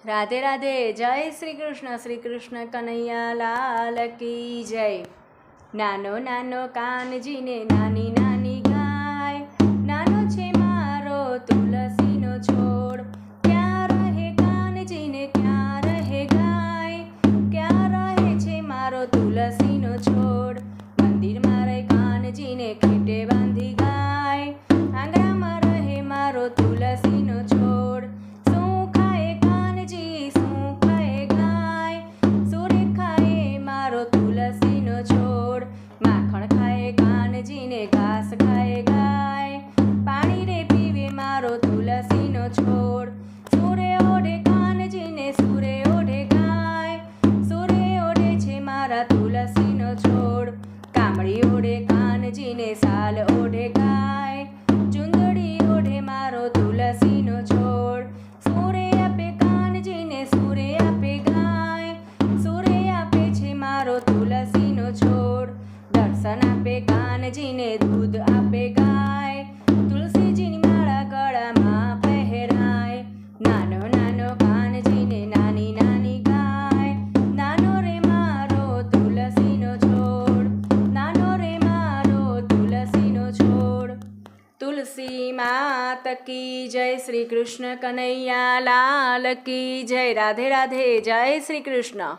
राधे राधे। जय श्री कृष्ण कन्हैया लाल की जय। नानो नानो कानजीने नानी नानी गाय, नानो छे मारो तुलसीनो छोड़। क्या रहे कानजीने क्या रहे गाय, क्या रहे छे मारो तुलसीनो छोड़। मंदिर में रहे कानजीने खेटे बांधी गाय, आंगणा में रहे मारो तुलसीनो छोड़। तुलसीनो छोड़ माखण खाए कानजीने घास खाए गाय, पानी रे पीवे मारो तुलसीनो छोड़। सूरे ओढ़े कानजीने सूरे ओढ़े गाय, सूरे ओढ़े छे मारा तुलसीनो छोड़। कामड़ी ओढ़े कानजीने साल ओढ़े गाय, चुंदड़ी ओढ़े मारो तुलसीनो छोड़। सूरे आपे कानजीने सूरे आपे गाय, सूरे आपे छे मारो तुलसीनो छोड़। दर्शन आपे कानजीने दूध आपे गाय, तुलसीजीनी माळा गळामां પહેરાય। नानो नानो कानजीने नानी नानी गाय, नानो रे मारो तुलसीनो छोड़, नानो रे मारो तुलसीनो छोड़। तुलसी मात की जय। श्री कृष्ण कन्हैया लाल की जय। राधे राधे। जय श्री कृष्ण।